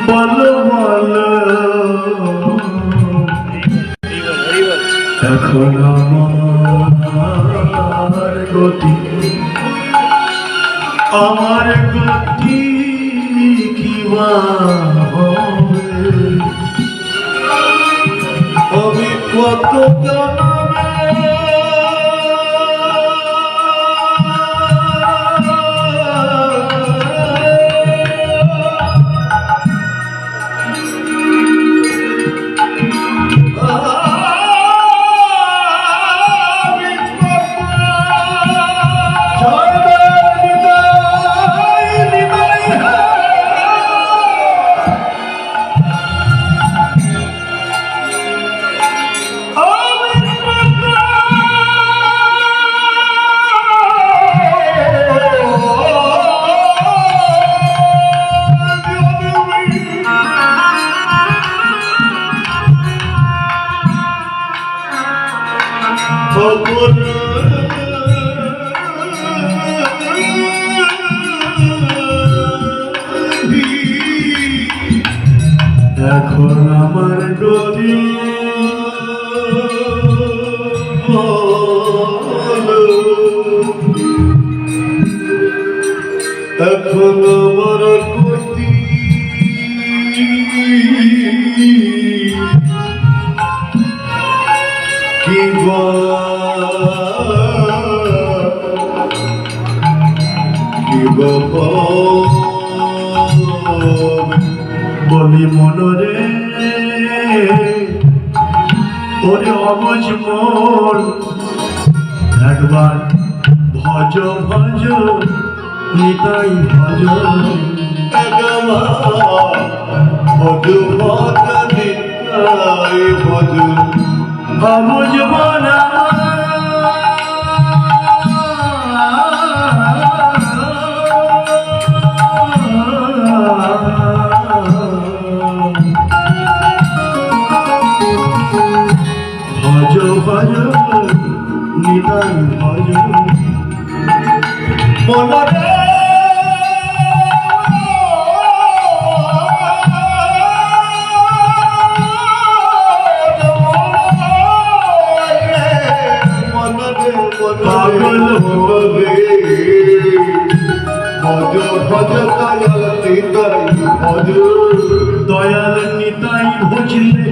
বলো বলো এখন আমার গতি কি বা হবে আমি কত এখন আমার গতি এখন আমার গতি কি বলি মনরে ওরে অবজ মন একবার ভজ ভজ নিতাই ভজ ভজ ভজ নিতাই ভজ অবজ মনা ভজ ভজ নিতাই ভজ মনরে পাগল হবে ভজ ভজ দয়াল নিতাই ভজ দয়াল নিতাই ভজলে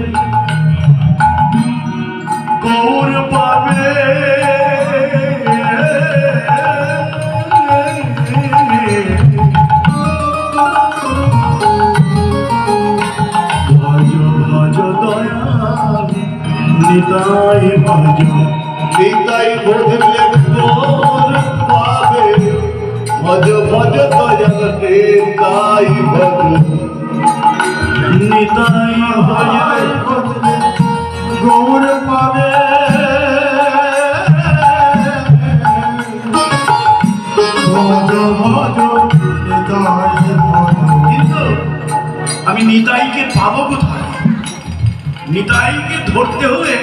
গৌর পাবে ভজ ভজ দয়াল নিতাই ভজ নিতাই ভজলে গৌর পাবে ভজ ভজ দয়াল নিতাই ভজ নিতাই ভজলে গৌর পাবে ভজ ভজ নিতাই ভজ। কিন্তু আমি নিতাইকে পাবো কোথায়? নিতাইকে ধরতে হলে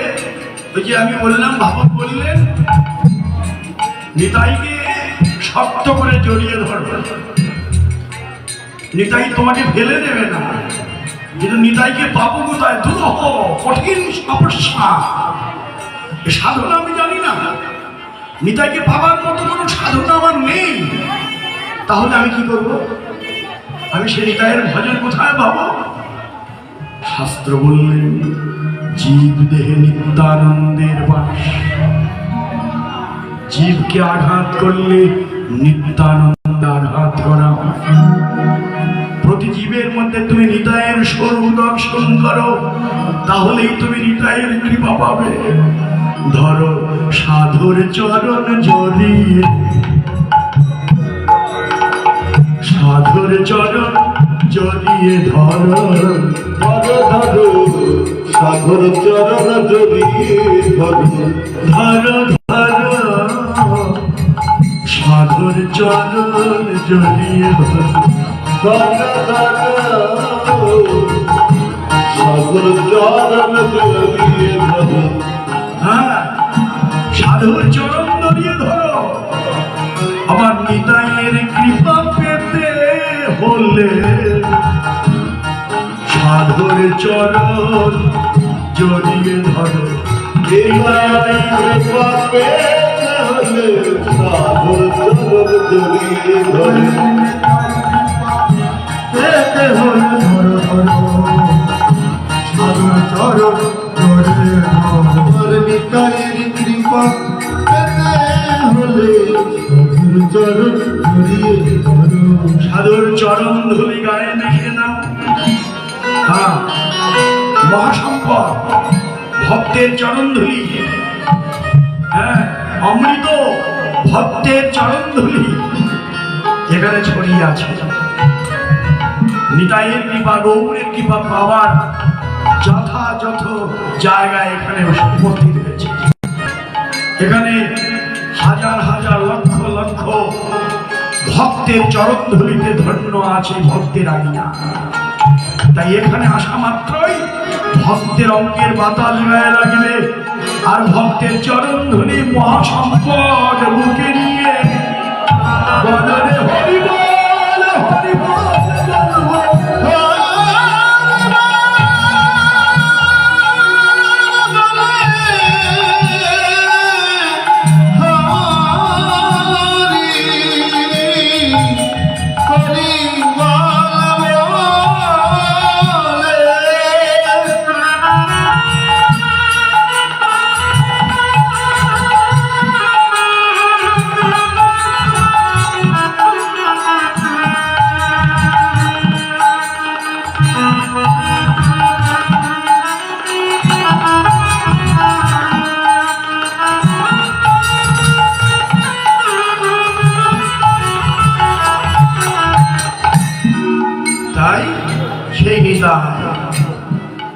ওই যে আমি বললাম, ভাবক বললেন নিতাইকে শক্ত করে জড়িয়ে ধরবে, নিতাই তোমাকে ফেলে দেবে না। কিন্তু নিতাইকে পাবো কোথায়? দুরূহ কঠিন সমস্যা, সাধনা আমি জানি না, নিতাইকে পাবার মতো কোনো সাধনা আমার নেই। তাহলে আমি কি করব? আমি সে নিতাইয়ের ভজন কোথায় পাবো? শাস্ত্র বললেন জীব দেহে নিত্যানন্দের বাস, জীবকে আঘাত করলে নিত্যানন্দ আঘাত করা হয়। প্রতি জীবের মধ্যে তুমি নিতাইয়ের স্বরূপ দর্শন করো, তাহলেই তুমি নিতাইয়ের কৃপা পাবে। ধরো সাধুর চরণ জড়িয়ে, সাধুর চরণ জড়িয়ে ধরো ধরো ধরো, সাধুর চরণ জড়িয়ে ধরো ধরো ধরো, সাধুর চরণ জড়িয়ে ধরো ধরো ধরো, সাধুর চরণ জড়িয়ে ধরো। হ্যাঁ, সাধুর চরণ জড়িয়ে ধরো। আমার নিতাইয়ের কৃপা পেতে হলে সাধুর চরণ জড়িয়ে ধরো নিতাই কৃপা পেতে হলে সাধুর চরণ জড়িয়ে ধরে পেতে হলে ধরো ধরো সাধুর চরণ জড়িয়ে ধরো নিতাইয়ের কৃপা পেতে হলে সাধুর চরণ জড়িয়ে ধরো সাধুর চরণ ধুলি গায়ে মেখে নাও। হ্যাঁ, মহাসম্পদ ভক্তের চরণ ধুলি, হ্যাঁ অমৃত ভক্তের চরণ ধুলি এখানে ছড়িয়ে আছে। নিতাইয়ের কৃপা গৌরের কৃপা পাওয়ার যথাযথ জায়গায় এখানে উপস্থিত হয়েছে। এখানে হাজার হাজার লক্ষ লক্ষ ভক্তের চরণ ধুলিতে ধন্য আছে ভক্তের আজ্ঞা। তাই এখানে আসা মাত্রই ভক্তের অঙ্গের বাতাস গায়ে লাগবে, আর ভক্তের চরণ ধুলি মহাসম্পদ বুকে নিয়ে বদলে হরি বল হরি বল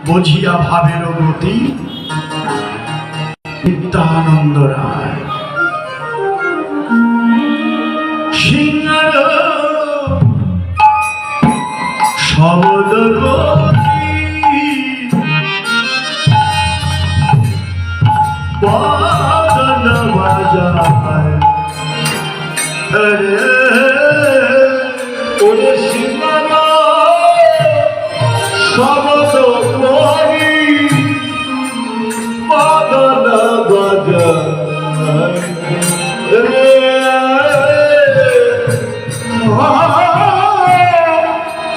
বুঝিয়া ভাবের গতি নিত্যানন্দ রায় সিংহার শব্দ গতি বাদন বাজায় ওরে সিংহার শব্দ করি বাদন বাজায় রে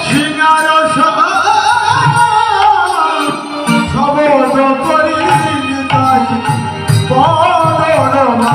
সিঙ্গার শব্দ করি নিতাই বদনমা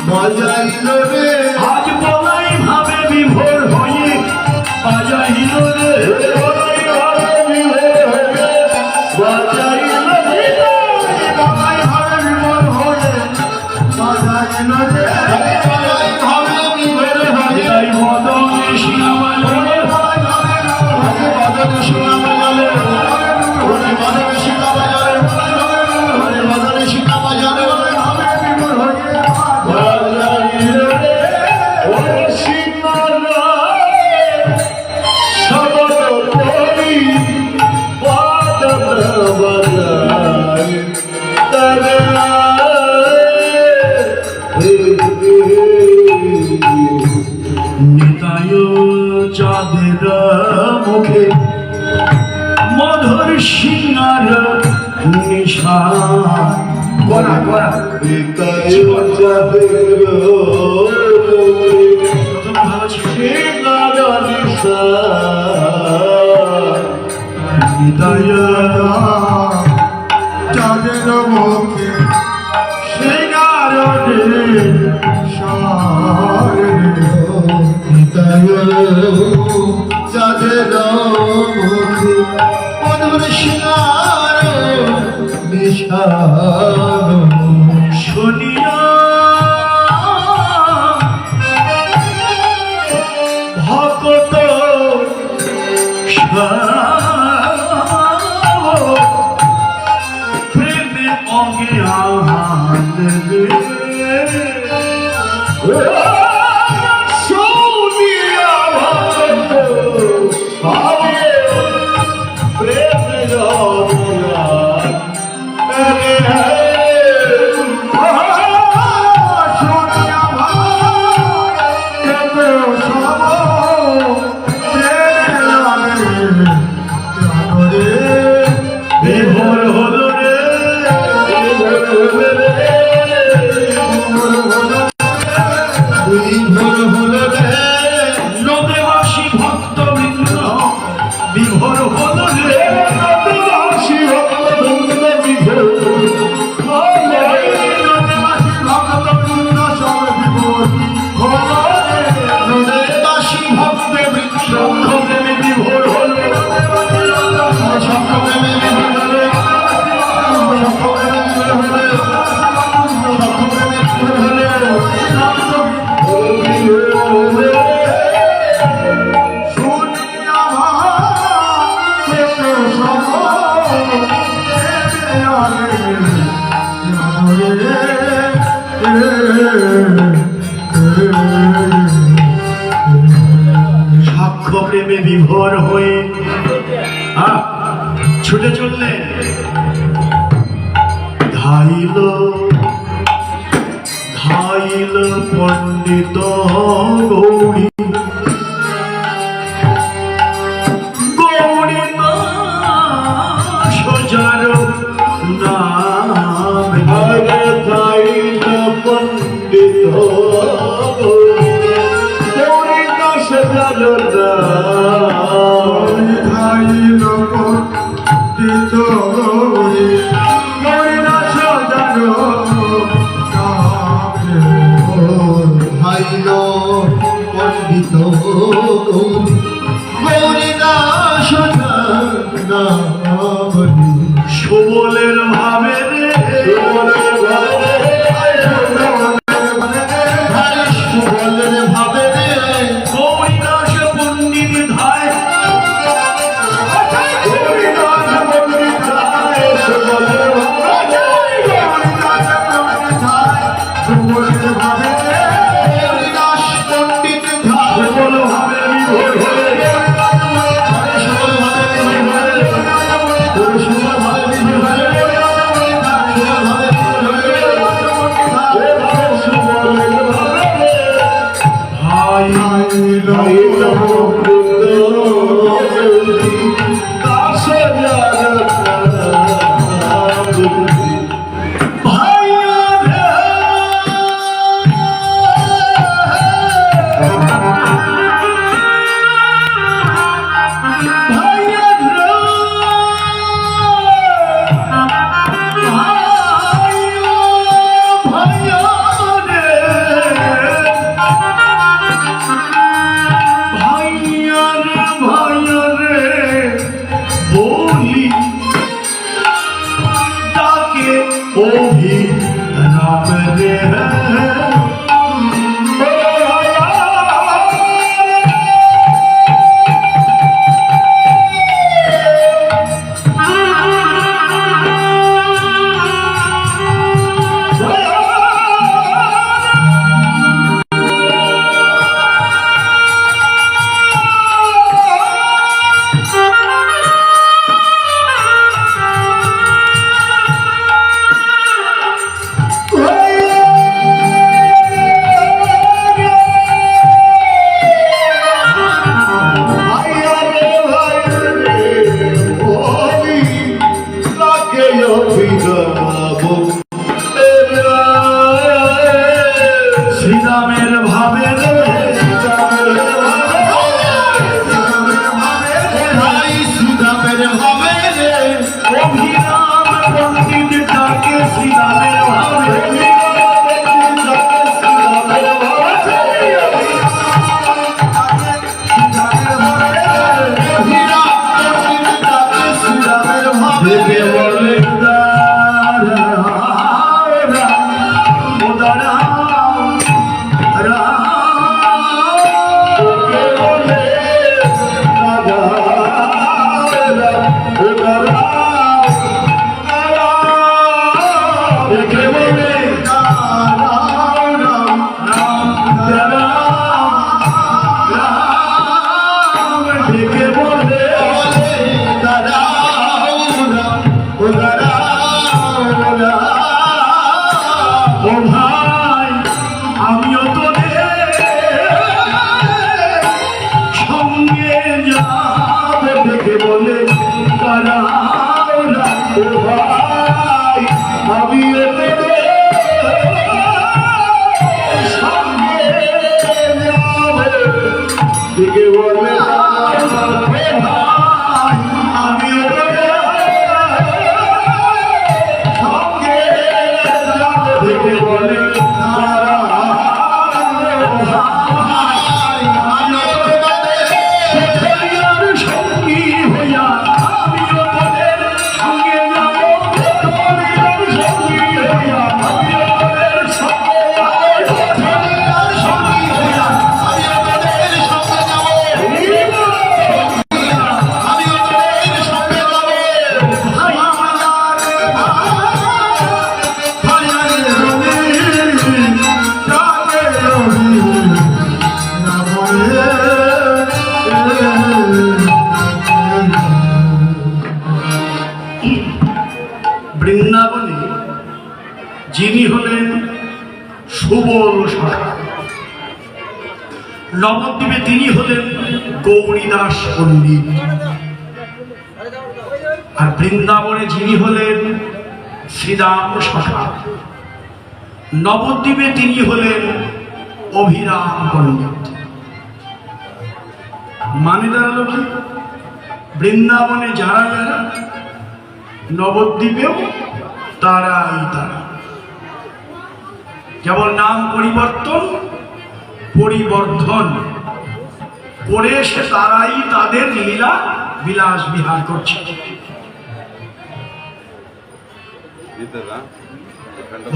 বাজারে আজ বলাই ভাবে বিভোর হয়ে বাজাইল রে নিতাই চাঁদের মুখে মধুর সিংহার নিশান করা করা নিতাই চাঁদের ভালো ছিল সিংহার নিশান নিতাই চাঁদের মুখে সিঙ্গার সারে চাঁদের মুখে মধুর সিঙ্গার মিশানো শুনিয়া ভক্ত প্রেমে অজ্ঞান শুনিয়া ভক্ত ভাবে প্রেমের অবদান বিভোর হলো রে নদেবাসী ভক্তবৃন্দ বিভোর হলো রে নদেবাসী ভক্তবৃন্দ বিভোর নদেবাসী ভক্তবৃন্দ প্রেমে বিভোর হলো সাক্ষ্য প্রেমে বিভোর হয়ে ছুটে চললেন ধাইল ধাইল পণ্ডিত গৌরী গৌরী সোজার নাম হরে তাইল পণ্ডিত গৌরী দাস জানতা ভাইল পণ্ডিত গৌরী দাস নামনি সুবলের ভাবে রে সুবলের ভাবে রে গৌরীদাস পণ্ডিত ধায় হরিদাস পণ্ডিত ধার সুবল ভাবে বিভোর হয়ে ভাই আমি সঙ্গে যাবে দিকে বলে ভাই আমি সঙ্গে যাবে দিকে বলে বৃন্দাবনে যিনি হলেন সুবল সখা, নবদ্বীপে তিনি হলেন গৌরীদাস পণ্ডিত, আর বৃন্দাবনে যিনি হলেন শ্রীরাম সখা, নবদ্বীপে তিনি হলেন অভিরাম পণ্ডিত। মানে দাঁড়ালো কি, বৃন্দাবনে যারা যারা, নবদ্বীপেও তারাই তারা। কেবল নাম পরিবর্তন, পরিবর্ধন করে সে তারাই তাদের লীলা বিলাস বিহার করছে।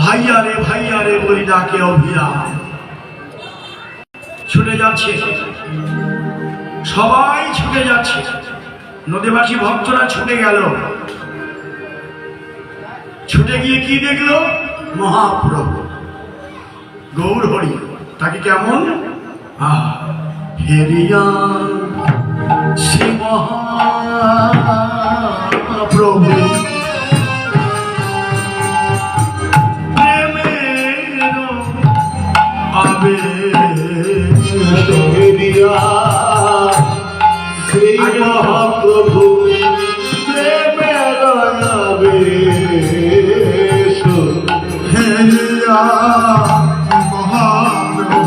ভাইয়া রে বলি ডাকে অভিরাম, ছুটে যাচ্ছে, সবাই ছুটে যাচ্ছে। নদীবাসী ভক্তরা ছুটে গেল, ছুটে গিয়ে কি দেখলো? মহাপ্রভু গৌর হরি। তাকে কেমন হেরিয়া শ্রী মহাপ্রভু প্রেমের আবেশ, হেরিয়া শ্রী মহাপ্রভু প্রেমের আবেশ, হেরিয়া মহাপ্রভু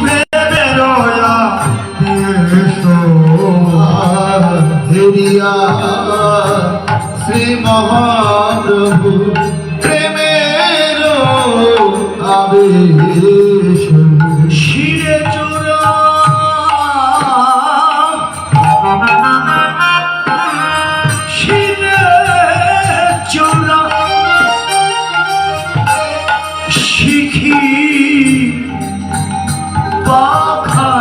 প্রেমের আবেশ, হেরিয়া শ্রী মহাপ্রভু প্রেমের আবেশ, শিরে চোরা শিরে চোরা শিখি পাখা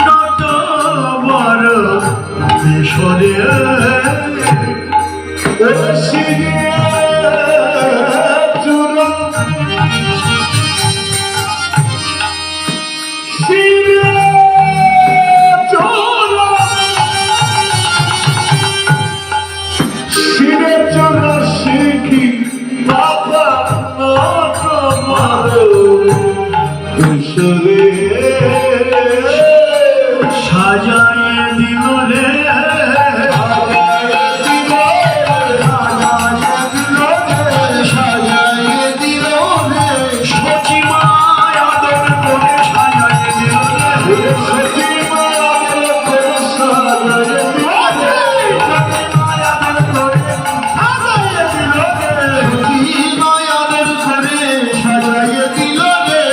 নটবর বেশরে শিরে চূড়া শিরে চূড়া শিরে চূড়া শিখি বাবা তোমার ঈশ্বরে সাজায়ে দিল রে সাজাইয়ে দিল রে, সচি মায় আদর করে সাজায়ে দিল রে, সচি মায় আদর করে সাজায়ে দিল রে, কি মায়াদের ঘরে সাজাইয়ে দিল রে,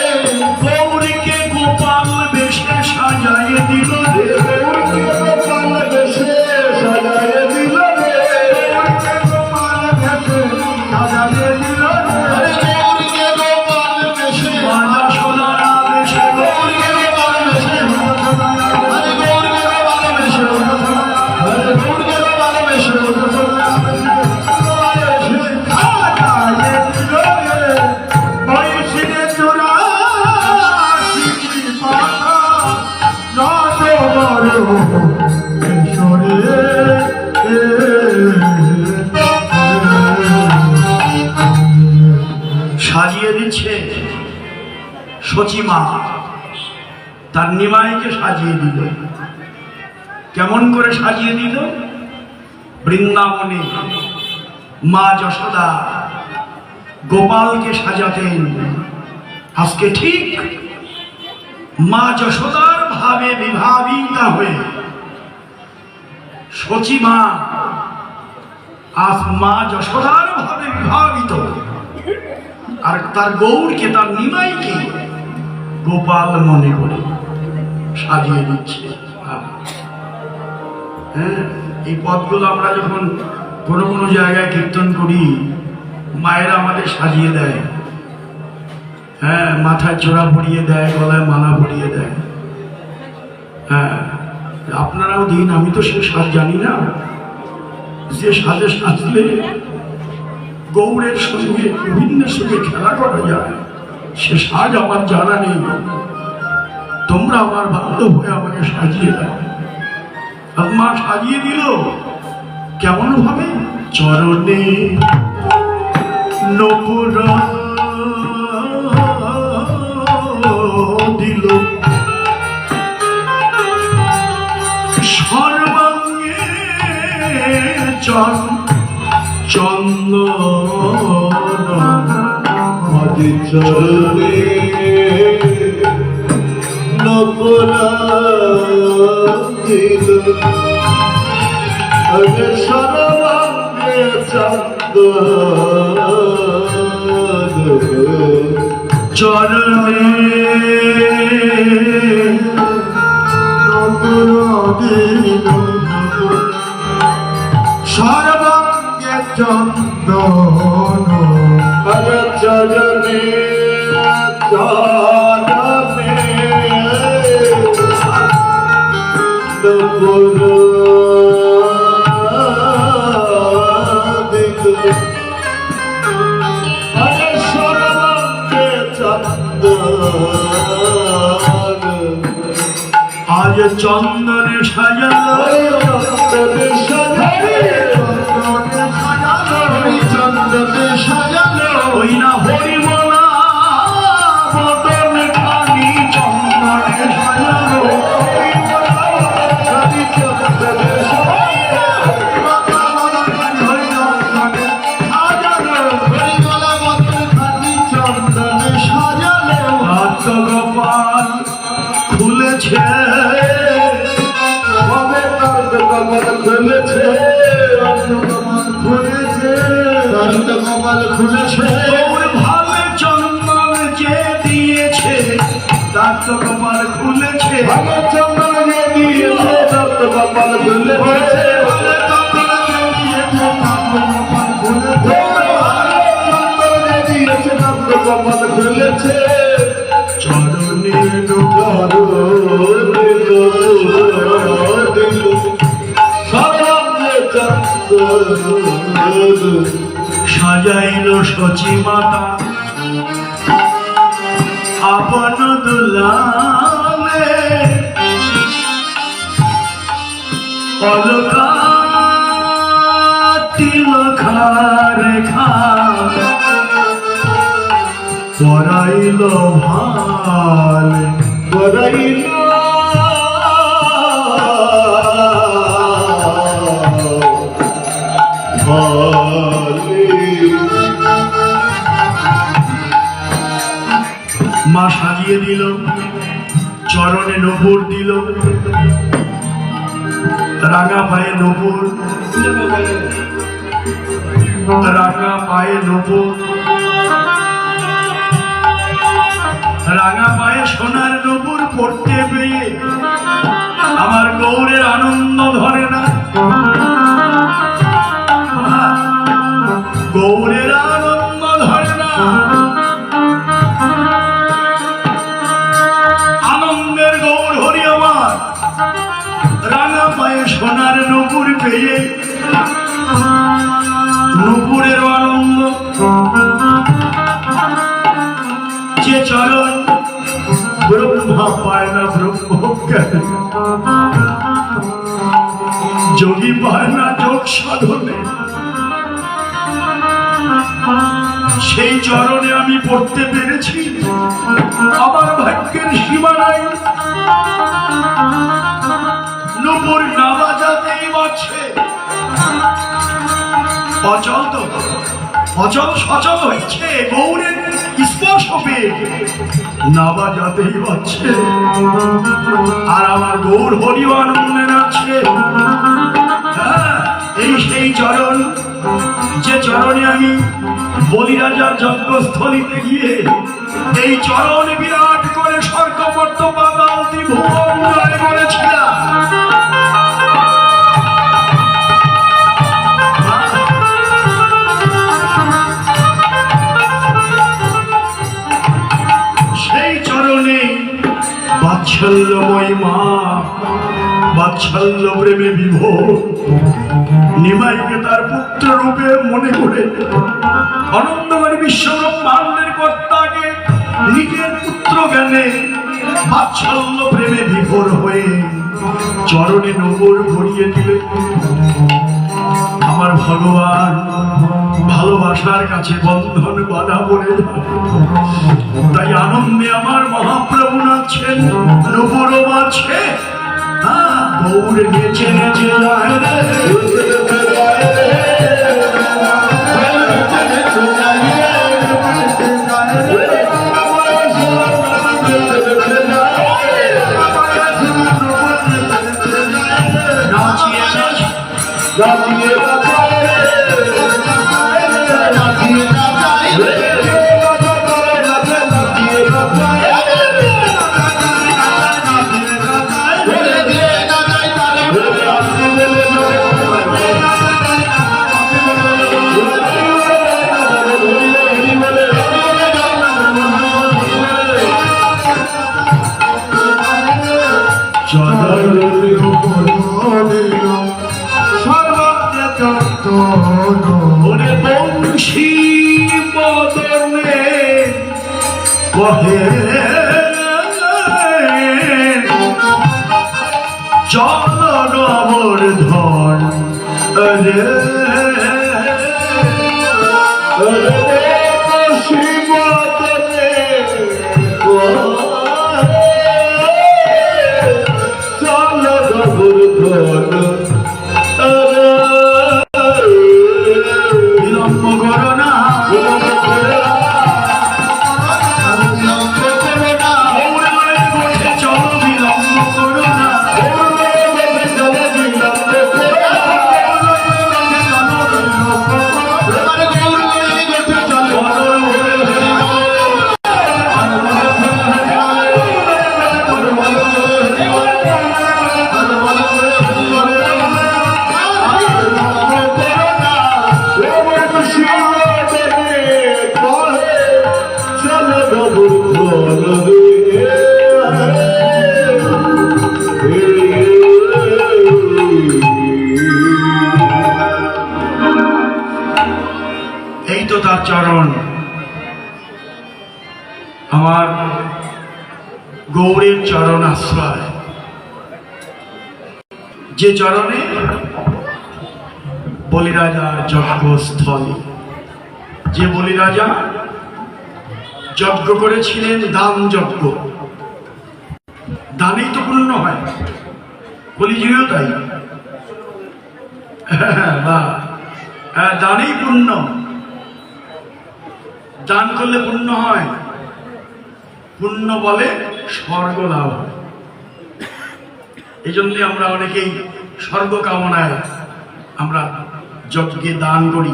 গৌরীকে গোপাল বেশে সাজায়ে দিল রে, গোপাল বেশে সাজায়ে দিল রে, গোপাল বেশে সাজায়ে দিল রে, আরে গৌরীকে গোপাল বেশে, বাজা সোনারা বেশে গৌরীকে গোপাল বেশে, আরে গৌরীকে গোপাল বেশে, আরে গৌরীকে গোপাল বেশে, সাজিয়ে দিচ্ছে সচিমা, তার নিমাইকে সাজিয়ে দিল। কেমন করে সাজিয়ে দিল? বৃন্দাবনে মা যশোদা গোপালকে সাজাতেন। আজকে ঠিক মা যশোদার ভাবে বিভাবিতা হয়ে সচিমা আজ মা যশোদার ভাবে বিভাবিত, আর তার গৌরকে, তার নিমাইকে গোপাল মনে করে সাজিয়ে দিচ্ছে। হ্যাঁ, এই পদগুলো আমরা যখন কোনো কোনো জায়গায় কীর্তন করি, মায়েরা আমাদের সাজিয়ে দেয়। হ্যাঁ, মাথায় চোরা পরিয়ে দেয়, গলায় মালা পরিয়ে দেয়। হ্যাঁ, আপনারাও দিন, আমি তো সে সাজ জানি না। যে সাজে সাজলে গৌরের সঙ্গে গোবিন্দের সঙ্গে খেলা করা যায়, সে সাজ আমার জানা নেই। তোমরা আমার বান্ধব হয়ে আমাকে সাজিয়ে দাও। মা সাজিয়ে দিল কেমন ভাবে? চরণে নপুর দিল, সর্বাঙ্গে চন্দন, আদি চরণে নপরা দিল, আগে সর্বাঙ্গে চন্দন, চরণে নপরা দিল, সর্বাঙ্গে চন্দন, আগে চরণে চরণে নপরা দিল, আগে সর্বাঙ্গে চন্দন, আজ চন্দনে সাজালো, চন্দনে সাজালো, ওই না হরিমলা বদন খানি চন্দনে সাজালো। গোপাল খুলেছে, খুলেছে, ওর ভালো চন্দন যে দিয়েছে, তার তো গোপাল খুলেছে। চন্দন দিয়েছে, কপাল খুলেছে, কপাল খুলেছে, চরণে সাজাইল সচি মাতা আপন দুলালে, অলকা তিলকা রেখা পরাইল ভালে, পরাইল মা সাজিয়ে দিল, চরণে নপুর দিল, রাঙা পায়ে নপুর, রাঙা পায়ে নপুর, রাঙা পায়ে সোনার নপুর পড়তে পেয়ে আমার গৌরের আনন্দ ধরে না। গৌরের আনন্দ ধরে না, আনন্দের গৌর হরি আমার রাঙা পায়ে সোনার নপুর পেয়ে, নপুরের আনন্দ। যে চরণ ব্রহ্মা পায় না ব্রহ্মজ্ঞান, যোগী পায় না যোগ সাধনে, সেই চরণে আমি পড়তে পেরেছি। আমার ভাগ্যের সীমা নাই, নপুর না বাজাতেই বাজছে, অচল তো অচল সচল হচ্ছে গৌরের স্পর্শ পেয়ে নাবা যাতেই হচ্ছে আর আমার গৌর হরিও আনন্দে নাচছে। হ্যাঁ, এই সেই চরণ যে চরণে আমি বলিরাজার যজ্ঞস্থলিতে গিয়ে এই চরণ বিরাট করে স্বর্গপত্র পাতাল ত্রিভুবন জয় করেছিলাম। সেই চরণে বাৎসল্যময় মা বাৎসল্য প্রেমে বিভোর নিমাইকে তার পুত্র রূপে মনে করে অনন্দময় বিশ্বব্রহ্মাণ্ডের কর্তাকে নিজের পুত্র জ্ঞানে বাৎসল্য প্রেমে বিভোর হয়ে চরণে নগর ভরিয়ে দিলে। আমার ভগবান ভালোবাসার কাছে বন্ধন বাধা পড়ে তাই আনন্দে আমার মহাপ্রভু নাচছেন নগরও বাজছে। গৌর নেচে নেচে যায় রে বংশী বদনে কহে চল নবর ধন রে বংশী বদনে চল নবর ধন এই তো তার চরণ আমার গৌরের চরণ আশ্রয় যে চরণে বলিরাজার যজ্ঞস্থলে যে বলিরাজা যজ্ঞ করেছিলেন দান যজ্ঞ দানেই তো পূর্ণ হয় বলিজিও তাই দানেই পূর্ণ দান করলে পুণ্য হয় পুণ্য বলে স্বর্গ লাভ হয় এই জন্য আমরা অনেকেই স্বর্গ কামনায় আমরা যজ্ঞে দান করি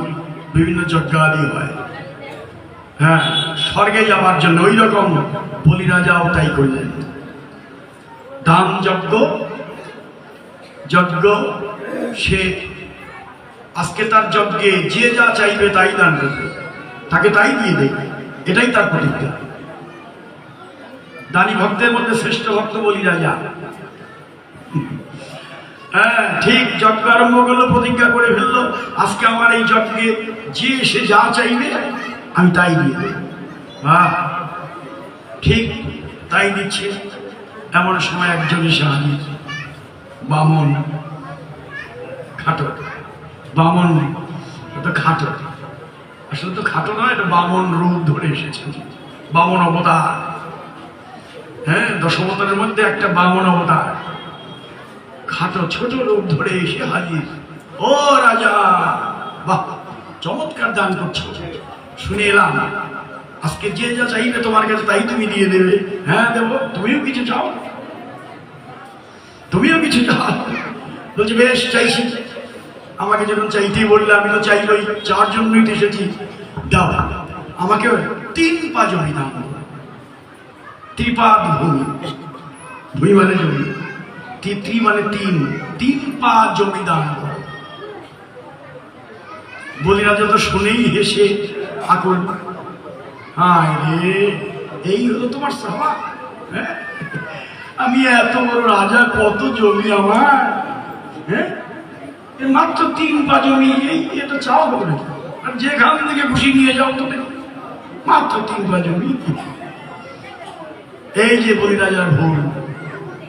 বিভিন্ন যজ্ঞ আদি হয় হ্যাঁ স্বর্গে যাওয়ার জন্য ওই রকম বলিরাজাও তাই করলেন দান যজ্ঞ যজ্ঞ সে আজকে তার যজ্ঞে যে যা চাইবে তাই দান করবে তাকে তাই দিয়ে দেবে এটাই তার প্রতিজ্ঞা দানী ভক্তের মধ্যে শ্রেষ্ঠ ভক্ত বলিরাজা হ্যাঁ ঠিক যজ্ঞ আরম্ভ করলো প্রতিজ্ঞা করে ফেললো আজকে আমার এই যজ্ঞে যে সে যা চাইবে আমি তাই দিয়ে দেব ঠিক তাই দিচ্ছে এমন সময় একজন এসে হাজির বামন খাটো বামন তো খাটো আসলে তো খাটো নয় এটা বামন রূপ ধরে এসেছে বামন অবতার হ্যাঁ দশবতারের মধ্যে একটা বামন অবতার খাটো ছোট রূপ ধরে এসে হাজির ও রাজা বাহ চমৎকার দান করছো, শুনে এলাম। আজকে যে যা চাইবে তোমার কাছে তাই তুমি দিয়ে দেবে। হ্যাঁ দেবো, তুমিও কিছু চাও, তুমিও কিছু চাও। বলছি বেশ চাইছি, আমাকে যখন চাইতেই বললে আমি তো চাইবই, যার জন্যই তো এসেছি। দাও আমাকে 3 পা জমি দান করো। ত্রিপাদ ভূমি, ভূমি মানে জমি, ত্রি মানে 3 পা জমি দান করো। বলিরাজা তো শুনেই হেসে আকুল, হায় রে এই হলো তোমার স্বভাব। হ্যাঁ, আমি এত বড় রাজা, কত জমি আমার, হ্যাঁ মাত্র 3 পা জমি, এই এটা চাও হবে না? আর যেখান থেকে খুশি নিয়ে যাও তো, মাত্র 3 পা জমি। এই যে বলিরাজার ভুল,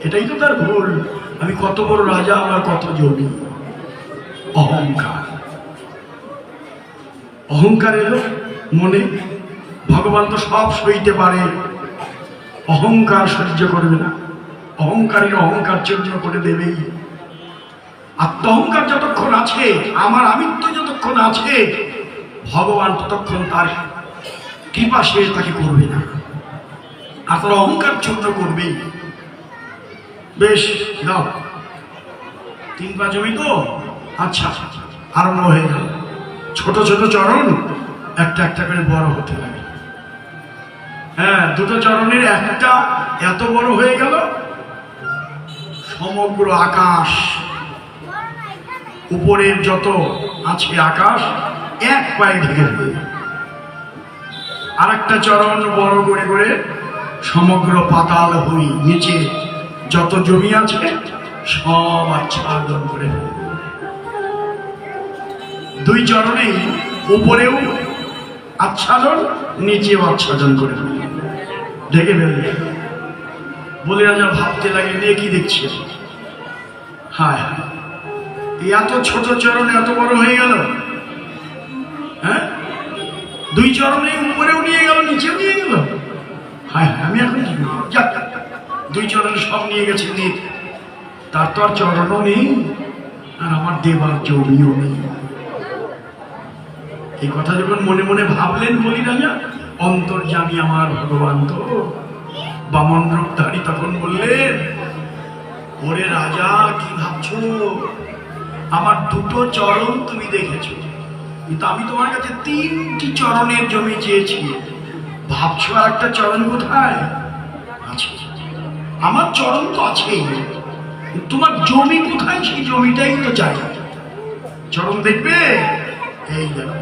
এটাই তো তার ভুল। আমি কত বড় রাজা, আমার কত জমি। অহংকার, অহংকার এলো মনে। ভগবান তো সব সইতে পারে, অহংকার সহ্য করবে না। অহংকারীর অহংকার চূর্ণ করে দেবেই। আত্মহংকার যতক্ষণ আছে, আমার আমিত্ব যতক্ষণ আছে, ভগবান ততক্ষণ তার কৃপা শেষ তাকে করবে না, আপনার অহংকার চূর্ণ করবেই। বেশ দাও, 3 পা জমি তো, আচ্ছা আরম্ভ হয়ে গেল। ছোট ছোট চরণ একটা একটা করে বড় হতে লাগে। হ্যাঁ, 2টো চরণের একটা এত বড় হয়ে গেল, সমগ্র আকাশ, উপরের যত আছে আকাশ 1 পায়ে ঢেকে দেবে। আর একটা চরণ বড় করে করে সমগ্র পাতাল ভূমি, নিচে যত জমি আছে সব আচ্ছাদন করে দেবে। 2 চরণেই উপরেও আচ্ছাদন, নিচেও আচ্ছাদন করে ঢেকে ফেলবে। বলিরাজা ভাবতে লাগে, নিয়ে কি দেখছে, হায় এত ছোট চরণ এত বড় হয়ে গেল। হ্যাঁ, 2 চরণে উপরেও নিয়ে গেল, নিচেও নিয়ে গেল। হায় আমি এখন কি করব? যাক, 2 চরণে সব নিয়ে গেছে, নেই তার তো আর চরণও নেই, আর আমার দেবার জমিও নেই। এই কথা যখন মনে মনে ভাবলেন বলিরাজা, অন্তর্যামী আমার ভগবান তো বামন রূপধারী তখন বললেন, ওরে রাজা কি ভাবছো? আমার 2টো চরণ তুমি দেখেছো, কিন্তু আমি তোমার কাছে 3টি চরণের জমি চেয়েছি। ভাবছো আর একটা চরণ কোথায় আছে? আমার চরণ তো আছেই, তোমার জমি কোথায়? সেই জমিটাই তো চাই। চরণ দেখবে, এই দেখো,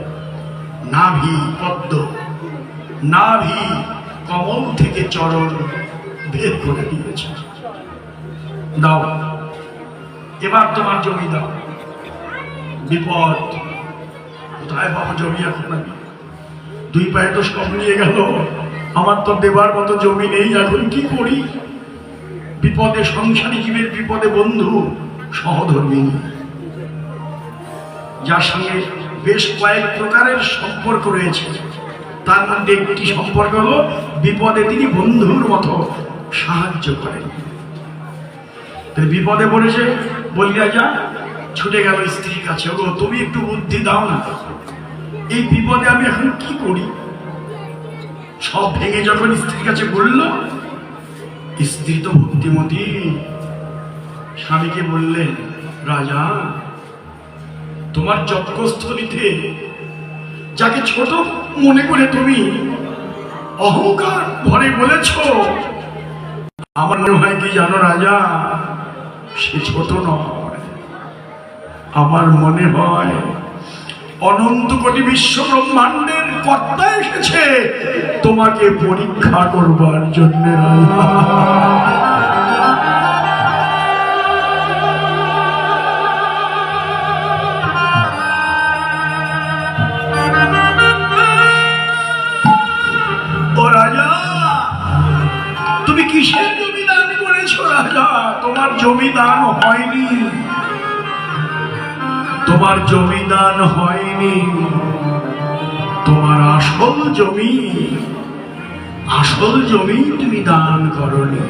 নাভি পদ্ম, নাভি কমল থেকে চরণ বের করে দিয়েছে। দাও এবার তোমার জমি দাও। বিপদ, কোথায় পাবো জমি এখন? আমি 2 পায়ে তো সব নিয়ে গেল, আমার তো দেবার মতো জমি নেই, এখন কি করি? বিপদে সংসারী জীবের বিপদে বন্ধু সহধর্মিনী, যার সঙ্গে বেশ কয়েক প্রকারের সম্পর্ক রয়েছে, তার মধ্যে একটি সম্পর্ক হলো বিপদে তিনি বন্ধুর মতো সাহায্য করেন। বিপদে পড়েছে, বলিরাজা ছুটে গেল স্ত্রীর কাছে, ওগো তুমি একটু বুদ্ধি দাও না, এই বিপদে আমি এখন কি করি? সব ভেঙে যখন স্ত্রীর কাছে বলল, স্ত্রী তো বুদ্ধিমতী, স্বামীকে বললেন, রাজা তোমার যজ্ঞস্থলীতে যাকে ছোট মনে করে তুমি অহংকার ভরে বলেছ, আমার মনে হয় কি জানো রাজা, সে ছোট নয়। আমার মনে হয় অনন্ত কোটি বিশ্ব ব্রহ্মাণ্ডের কর্তা এসেছে তোমাকে পরীক্ষা করবার জন্য। ও রাজা, তুমি কিসের জমি দান করেছো রাজা? তোমার জমি দান হয়নি, তোমার জমি দান হয়নি, তোমার আসল জমি তুমি দান করনি।